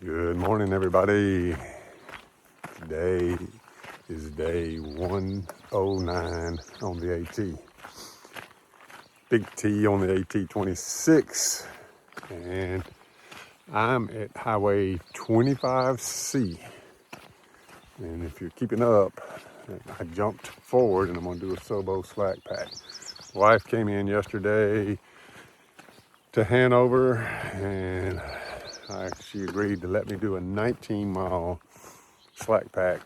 Good morning, everybody. Today is day 109 on the AT. Big T on the AT 26. And I'm at Highway 25C. And if you're keeping up, I jumped forward and I'm going to do a SOBO slack pack. Wife came in yesterday to Hanover and she agreed to let me do a 19-mile slack pack,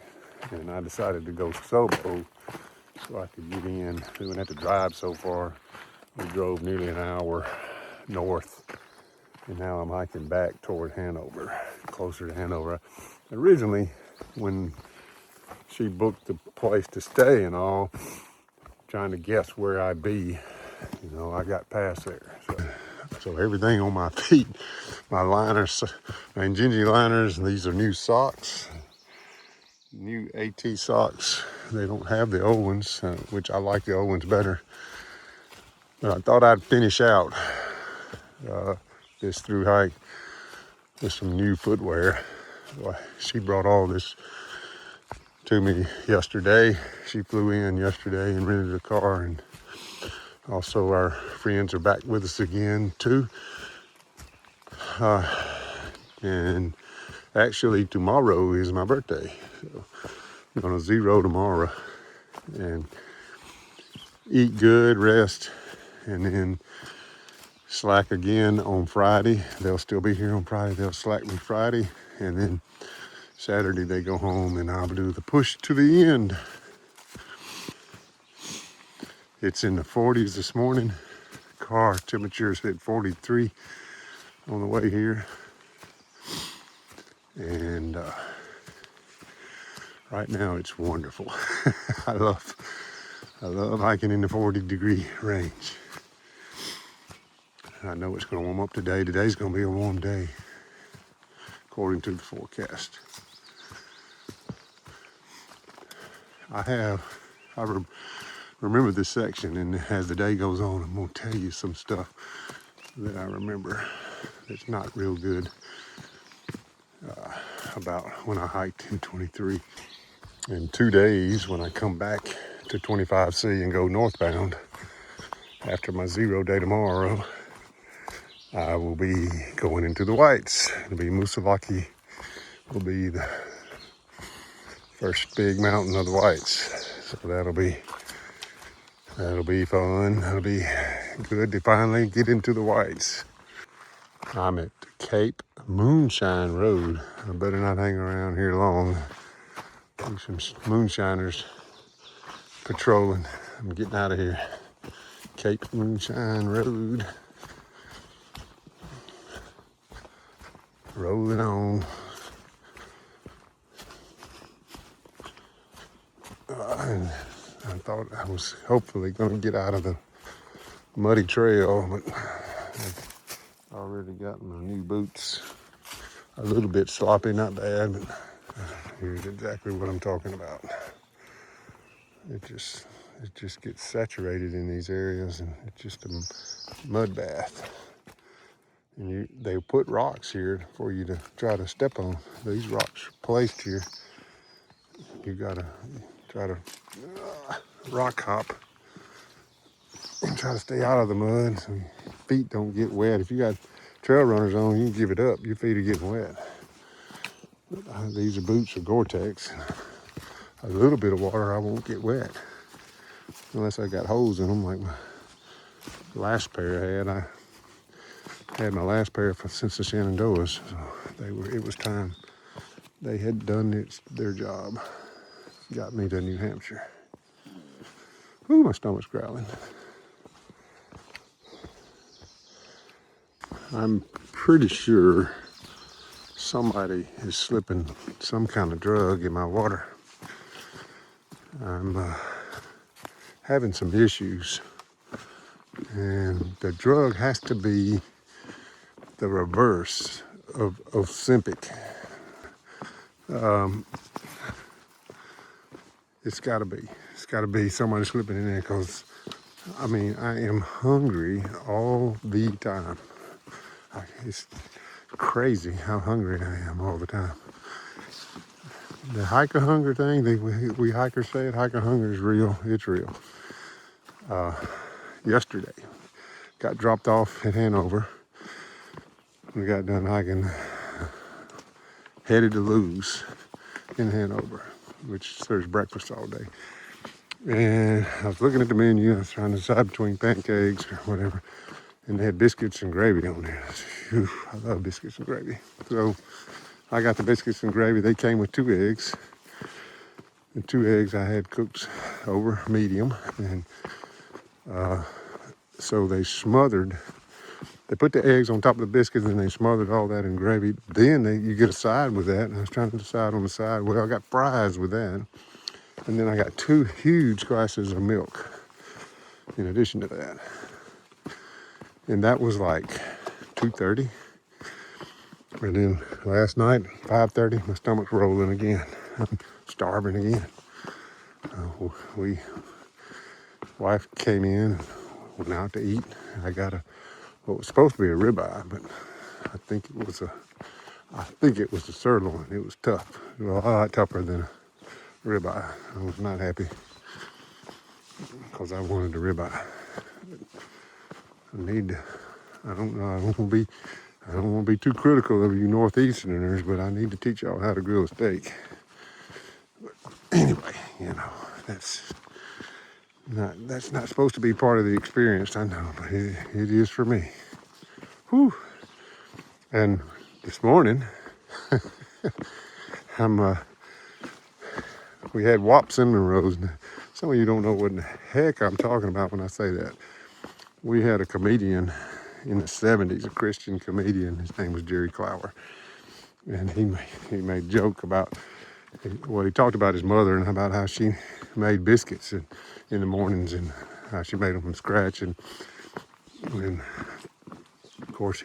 and I decided to go SOBO so I could get in. We wouldn't have to drive so far. We drove nearly an hour north, and now I'm hiking back toward Hanover, closer to Hanover. Originally, when she booked the place to stay and all, trying to guess where I'd be, I got past there. So everything on my feet, my liners, my Injinji liners, and these are new socks. New AT socks. They don't have the old ones, which I like the old ones better. But I thought I'd finish out this through hike with some new footwear. So she brought all this to me yesterday. She flew in yesterday and rented a car, and also our friends are back with us again too. And actually tomorrow is my birthday. So I'm gonna zero tomorrow and eat good, rest, and then slack again on Friday. They'll still be here on Friday. They'll slack me Friday, and then Saturday they go home and I'll do the push to the end. It's in the 40s this morning. Car temperature's hit 43 on the way here. And right now it's wonderful. I love hiking in the 40-degree range. I know it's going to warm up today. Today's going to be a warm day, according to the forecast. I remember this section, and as the day goes on, I'm going to tell you some stuff that I remember that's not real good about when I hiked in 23. In 2 days, when I come back to 25C and go northbound, after my 0 day tomorrow, I will be going into the whites. It'll be Musavaki, will be the first big mountain of the whites. So that'll be fun. That'll be good to finally get into the whites. I'm at Cape Moonshine Road. I better not hang around here long. There's some moonshiners patrolling. I'm getting out of here. Cape Moonshine Road. Rolling on. And I thought I was hopefully going to get out of the muddy trail, but I've already gotten my new boots. A little bit sloppy, not bad, but here's exactly what I'm talking about. It just gets saturated in these areas, and it's just a mud bath. And they put rocks here for you to try to step on. These rocks are placed here. You gotta try to rock hop and try to stay out of the mud so your feet don't get wet. If you got trail runners on, you can give it up. Your feet are getting wet. These are boots are Gore-Tex. A little bit of water, I won't get wet. Unless I got holes in them like my last pair had. I had my last pair since the Shenandoahs. So it was time. They had done their job. Got me to New Hampshire. Ooh, my stomach's growling. I'm pretty sure somebody is slipping some kind of drug in my water. I'm having some issues, and the drug has to be the reverse of Ozempic. It's got to be somebody slipping in there, because I am hungry all the time. It's crazy how hungry I am all the time. The hiker hunger thing, we hikers say it, hiker hunger is real. It's real. Yesterday, got dropped off at Hanover. We got done hiking, headed to Lou's in Hanover, which serves breakfast all day. And I was looking at the menu, I was trying to decide between pancakes or whatever, and they had biscuits and gravy on there. Whew, I love biscuits and gravy. So I got the biscuits and gravy. They came with 2 eggs. The 2 eggs I had cooked over medium, and so they put the eggs on top of the biscuits and they smothered all that in gravy. Then you get a side with that, and I was trying to decide on the side. Well, I got fries with that, and then I got 2 huge glasses of milk in addition to that. And that was like 2:30. And then last night, 5:30, my stomach's rolling again. I'm starving again. Wife came in, went out to eat. I got what was supposed to be a ribeye, but I think it was a sirloin. It was tough. It was a lot tougher than a ribeye. I was not happy because I wanted a ribeye. I don't want to be too critical of you Northeasterners, but I need to teach y'all how to grill a steak. But anyway, that's not supposed to be part of the experience, I know, but it is for me. Whew. And this morning, we had WAP cinnamon rolls. Some of you don't know what the heck I'm talking about when I say that. We had a comedian in the 70s, a Christian comedian. His name was Jerry Clower. And he made a joke about, he talked about his mother and about how she made biscuits in the mornings and how she made them from scratch. And of course,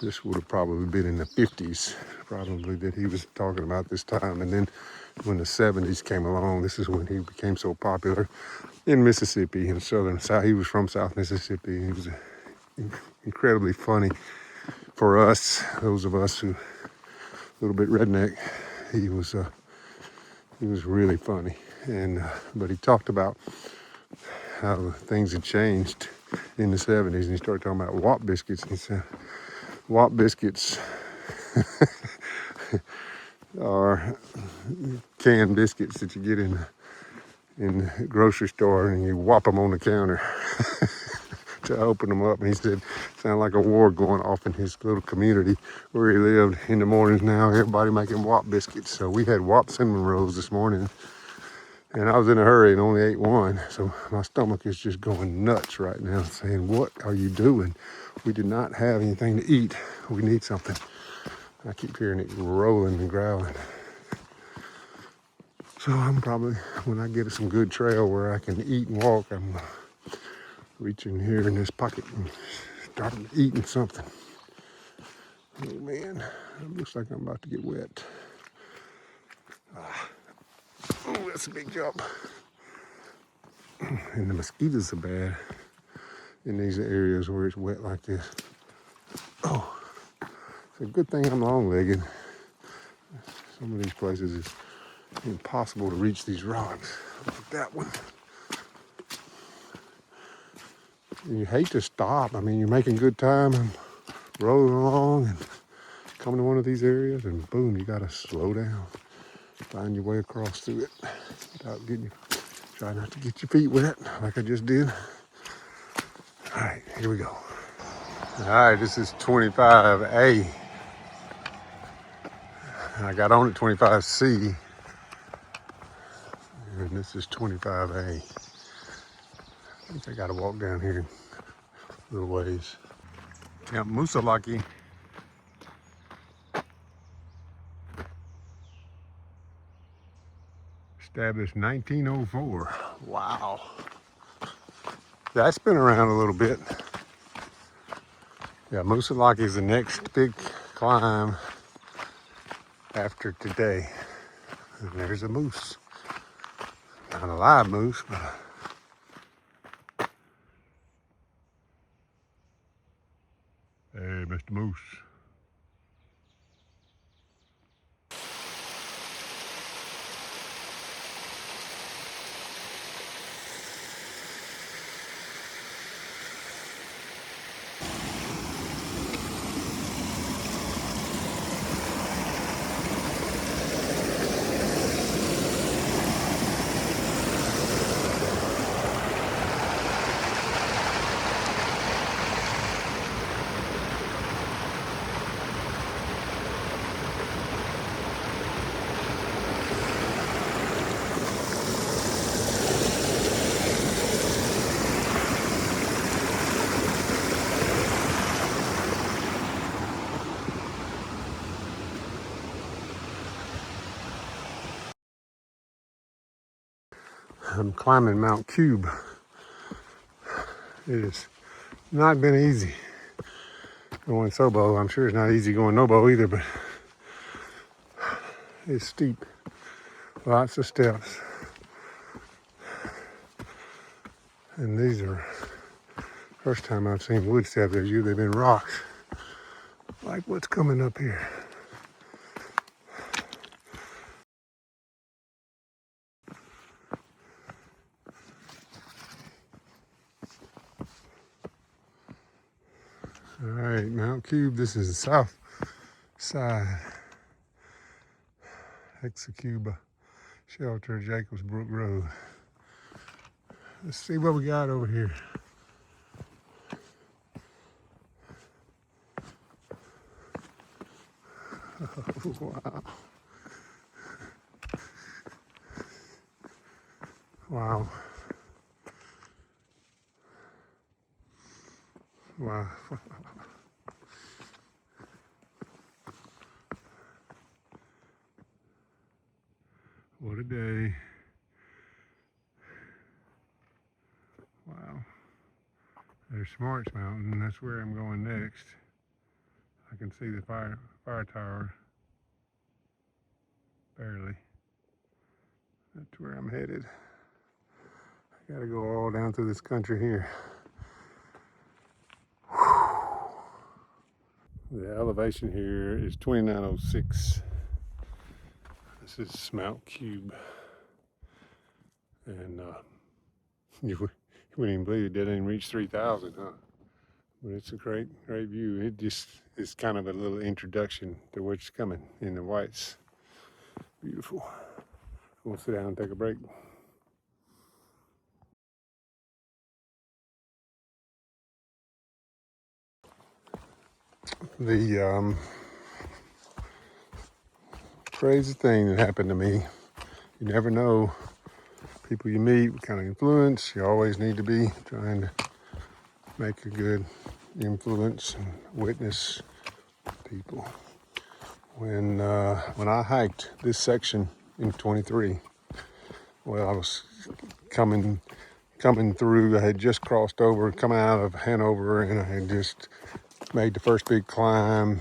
this would have probably been in the 50s, probably, that he was talking about this time. And then when the 70s came along, this is when he became so popular in Mississippi, in southern South. He was from South Mississippi. He was incredibly funny for us, those of us who a little bit redneck. He was really funny, and but he talked about how things had changed in the 70s, and he started talking about WAP biscuits. And he said, WAP biscuits are canned biscuits that you get in the grocery store, and you whop them on the counter to open them up. And he said, sounded like a war going off in his little community where he lived. In the mornings now, everybody making WAP biscuits. So we had WAP cinnamon rolls this morning, and I was in a hurry and only ate one. So my stomach is just going nuts right now, saying, what are you doing? We did not have anything to eat. We need something. I keep hearing it rolling and growling. So I'm probably, when I get some good trail where I can eat and walk, I'm reaching here in this pocket and starting eating something. Oh man, it looks like I'm about to get wet. Oh, that's a big jump. And the mosquitoes are bad in these areas where it's wet like this. Oh, it's a good thing I'm long-legged. Some of these places it's impossible to reach these rocks. Like that one. You hate to stop. I mean, you're making good time and rolling along and coming to one of these areas, and boom, you gotta slow down. Find your way across through it without try not to get your feet wet like I just did. All right, here we go. All right, this is 25A. I got on at 25C, and this is 25A. I think I gotta walk down here a little ways. Yeah, Musalaki. Established 1904. Wow. That's been around a little bit. Yeah, Musalaki is the next big climb after today. And there's a moose. Not a live moose, but Hey, Mr. Moose. I'm climbing Mount Cube. It has not been easy going SOBO. I'm sure it's not easy going NOBO either, but it's steep. Lots of steps. And these are first time I've seen wood steps. They've usually been rocks. Like what's coming up here. All right, Mount Cube. This is the south side. Hexacuba Shelter, Jacobs Brook Road. Let's see what we got over here. Oh, wow. Wow. Wow. What a day. Wow. There's Smarts Mountain. That's where I'm going next. I can see the fire tower. Barely. That's where I'm headed. I gotta go all down through this country here. The elevation here is 2906. This is Mount Cube. And you wouldn't even believe it didn't even reach 3,000, huh? But it's a great view. It just is kind of a little introduction to what's coming in the whites. Beautiful. We'll sit down and take a break. The crazy thing that happened to me, you never know people you meet, what kind of influence. You always need to be trying to make a good influence and witness people. When I hiked this section in 23, well, I was coming through. I had just crossed over, come out of Hanover, and I had just made the first big climb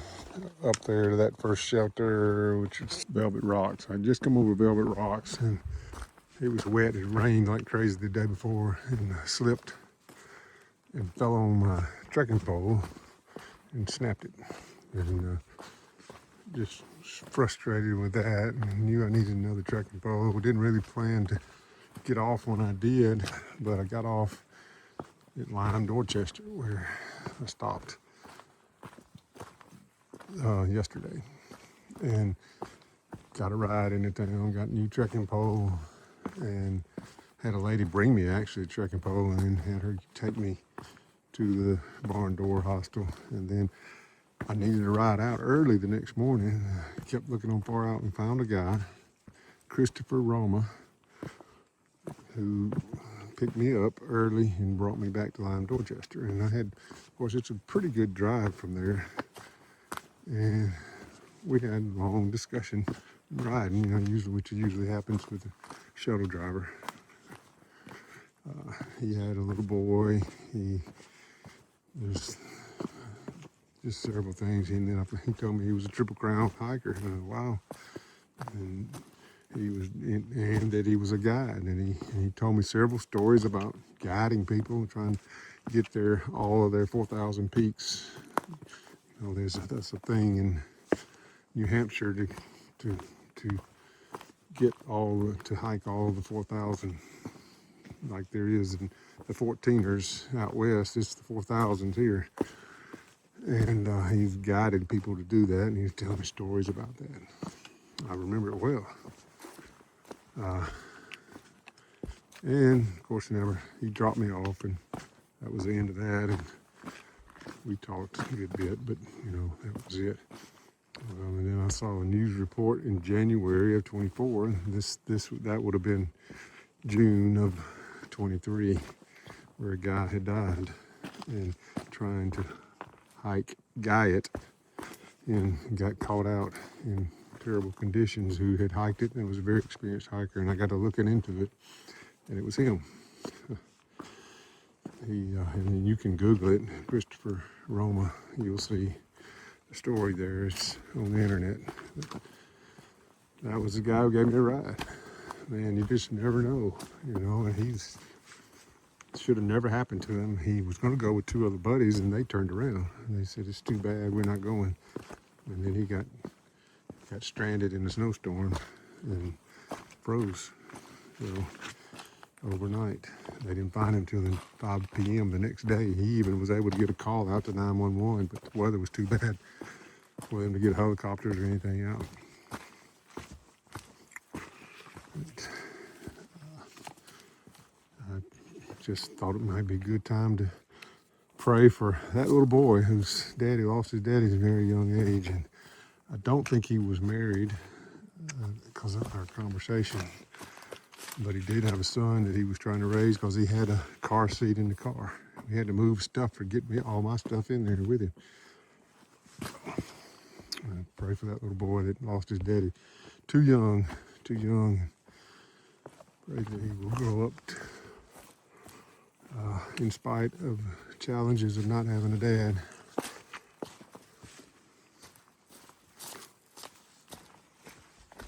up there to that first shelter, which is Velvet Rocks. I'd just come over Velvet Rocks, and it was wet. It rained like crazy the day before, and I slipped and fell on my trekking pole and snapped it. And just frustrated with that, and knew I needed another trekking pole. Didn't really plan to get off when I did, but I got off at Lyme-Dorchester where I stopped yesterday and got a ride into town, got a new trekking pole, and had a lady bring me actually a trekking pole, and then had her take me to the barn door hostel. And then I needed to ride out early the next morning. I kept looking on Far Out and found a guy, Christopher Roma, who picked me up early and brought me back to Lyme-Dorchester. And I had, of course, it's a pretty good drive from there. And we had a long discussion riding, which usually happens with a shuttle driver. He had a little boy. There's just several things. He told me he was a Triple Crown hiker. And I said, wow. And that he was a guide, and he told me several stories about guiding people, trying to get all of their 4,000 peaks You know, that's a thing in New Hampshire to get to hike all the 4,000 like there is in the 14ers out west. It's the 4,000s here. And he's guided people to do that, and he's telling me stories about that. I remember it well. And of course, he dropped me off, and that was the end of that. And we talked a good bit, but you know, that was it. And then I saw a news report in January of 24. That would have been June of 23, where a guy had died and trying to hike Guyot and got caught out in terrible conditions, who had hiked it and was a very experienced hiker, and I got to looking into it, and it was him. And you can Google it, Christopher Roma. You'll see the story there. It's on the internet. That was the guy who gave me a ride. Man, you just never know, you know. And should have never happened to him. He was going to go with two other buddies, and they turned around and they said, "It's too bad, we're not going." And then he got stranded in a snowstorm and froze. So overnight, they didn't find him till 5 p.m. the next day. He even was able to get a call out to 911, but the weather was too bad for them to get helicopters or anything out. But, I just thought it might be a good time to pray for that little boy whose daddy lost his daddy at a very young age. And I don't think he was married because of our conversation, but he did have a son that he was trying to raise because he had a car seat in the car. He had to move stuff to get me all my stuff in there with him. I pray for that little boy that lost his daddy too young. Pray that he will grow up in spite of challenges of not having a dad.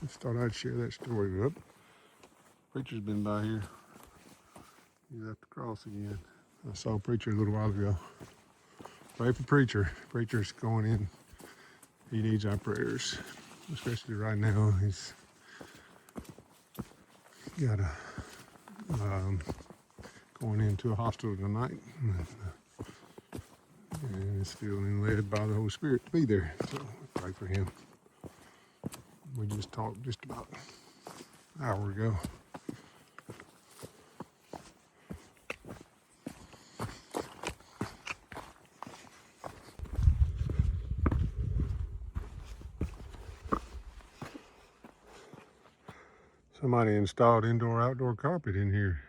Just thought I'd share that story up. Preacher's been by here. He left the cross again. I saw a preacher a little while ago. Pray for preacher. Preacher's going in. He needs our prayers, especially right now. He's got going into a hospital tonight, and is feeling led by the Holy Spirit to be there. So pray for him. We just talked just about an hour ago. Somebody installed indoor-outdoor carpet in here.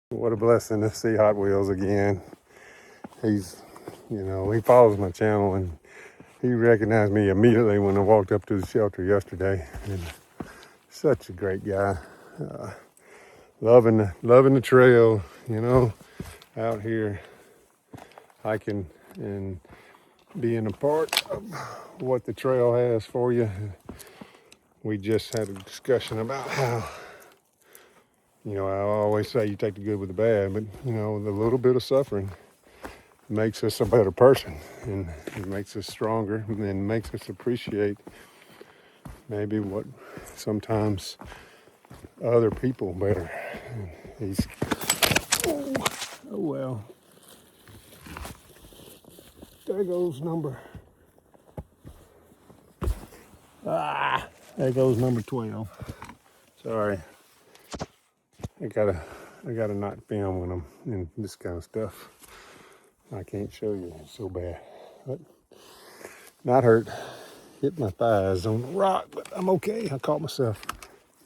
What a blessing to see Hot Wheels again. He follows my channel, and he recognized me immediately when I walked up to the shelter yesterday. And such a great guy. Loving the trail, you know, out here hiking and being a part of what the trail has for you. We just had a discussion about how, you know, I always say you take the good with the bad, but, you know, the little bit of suffering makes us a better person, and it makes us stronger, and makes us appreciate maybe what sometimes other people better. And oh well. There goes number 12. Sorry. I gotta not film when I'm in this kind of stuff. I can't show you, it's so bad. But not hurt. Hit my thighs on the rock, but I'm okay. I caught myself.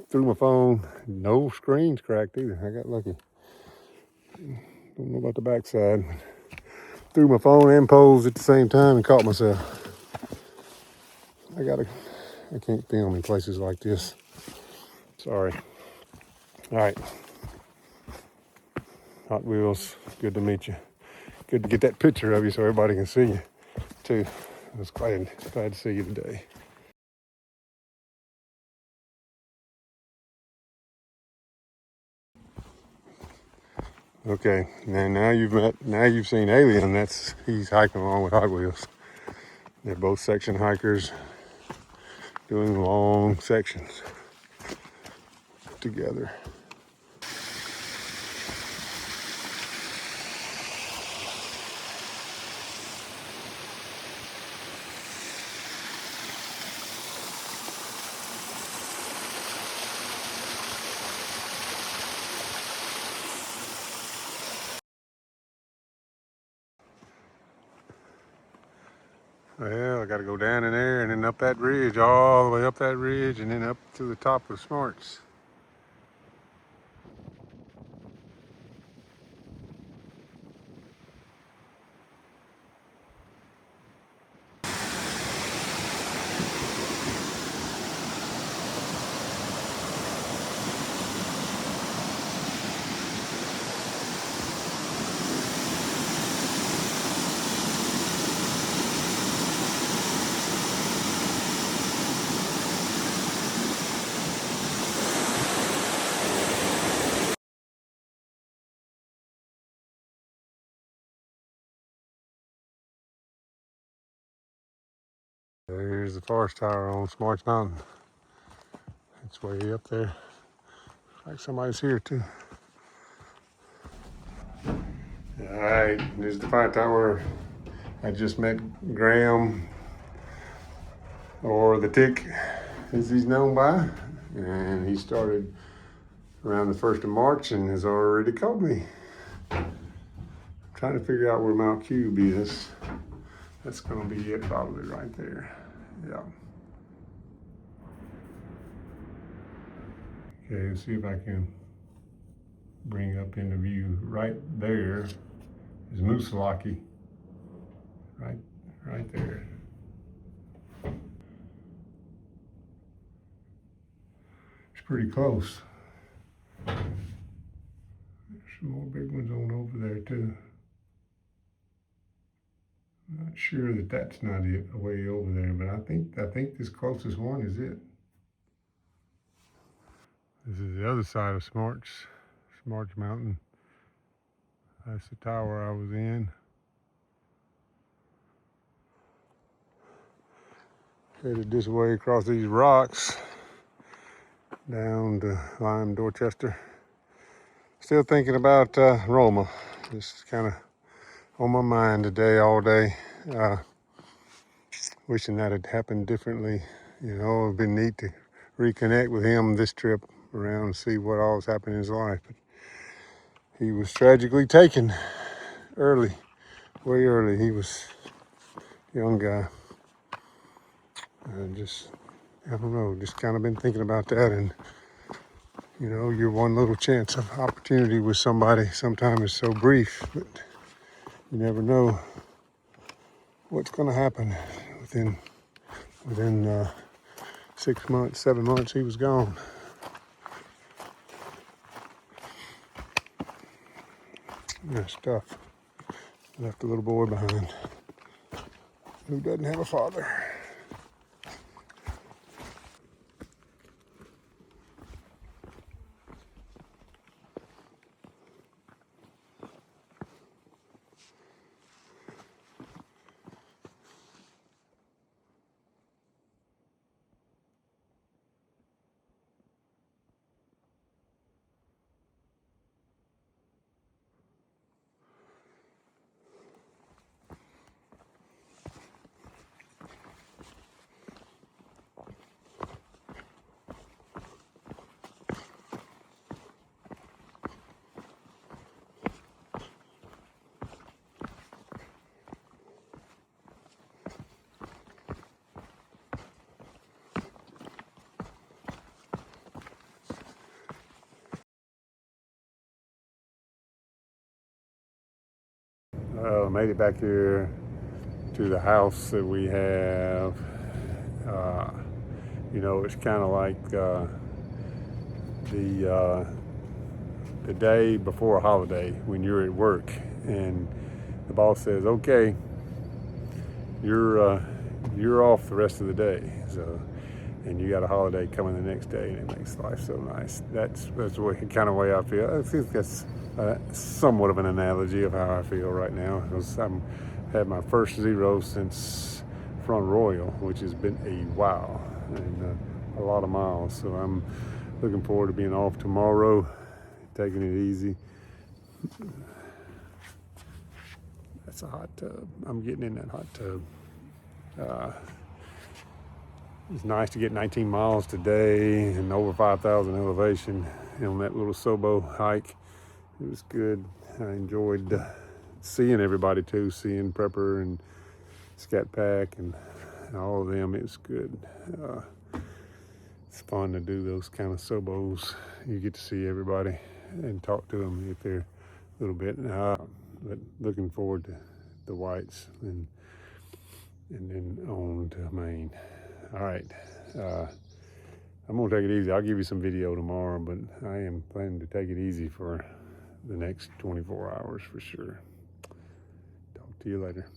Threw my phone. No screen's cracked either. I got lucky. Don't know about the backside. Threw my phone and poles at the same time and caught myself. I can't film in places like this. Sorry. All right. Hot Wheels, good to meet you. Good to get that picture of you so everybody can see you, too. I was glad to see you today. Okay, now you've seen Alien. He's hiking along with Hot Wheels. They're both section hikers doing long sections together. Well, I got to go down in there and then up that ridge, all the way up that ridge, and then up to the top of Smarts. There's the forest tower on Smarts Mountain. It's way up there. Like somebody's here too. All right, this is the fire tower. I just met Graham, or the Tick, as he's known by, and he started around the 1st of March and has already called me. I'm trying to figure out where Mount Cube is. That's gonna be it probably right there. Yeah. Okay, let's see if I can bring up into view. Right there is Moosilauke. Right there. It's pretty close. There's some more big ones on over there too. I'm not sure that that's not it way over there, but I think this closest one is it. This is the other side of Smarts Mountain. That's the tower I was in. Headed this way across these rocks down to Lyme-Dorchester. Still thinking about Roma. Just kind of on my mind today, all day. Wishing that had happened differently. You know, it'd been neat to reconnect with him this trip around and see what all was happening in his life. But he was tragically taken early, way early. He was a young guy. I don't know, just kind of been thinking about that. And, you know, your one little chance of opportunity with somebody sometimes is so brief, but you never know what's going to happen within 6 months, 7 months, he was gone. That's tough. Left a little boy behind who doesn't have a father. Made it back here to the house that we have. You know, it's kind of like the the day before a holiday when you're at work and the boss says, okay, you're off the rest of the day, so, and you got a holiday coming the next day, and it makes life so nice. That's the kind of way I feel. I think that's somewhat of an analogy of how I feel right now, because I'm had my first zero since Front Royal, which has been a while and a lot of miles. So I'm looking forward to being off tomorrow, taking it easy. That's a hot tub. I'm getting in that hot tub. It's nice to get 19 miles today and over 5,000 elevation on that little SOBO hike. It was good. I enjoyed seeing everybody too, seeing Prepper and Scat Pack and all of them. It was good. It's fun to do those kind of SOBOs. You get to see everybody and talk to them if they're a little bit. But looking forward to the Whites and then on to Maine. All right. I'm going to take it easy. I'll give you some video tomorrow, but I am planning to take it easy for the next 24 hours for sure. Talk to you later.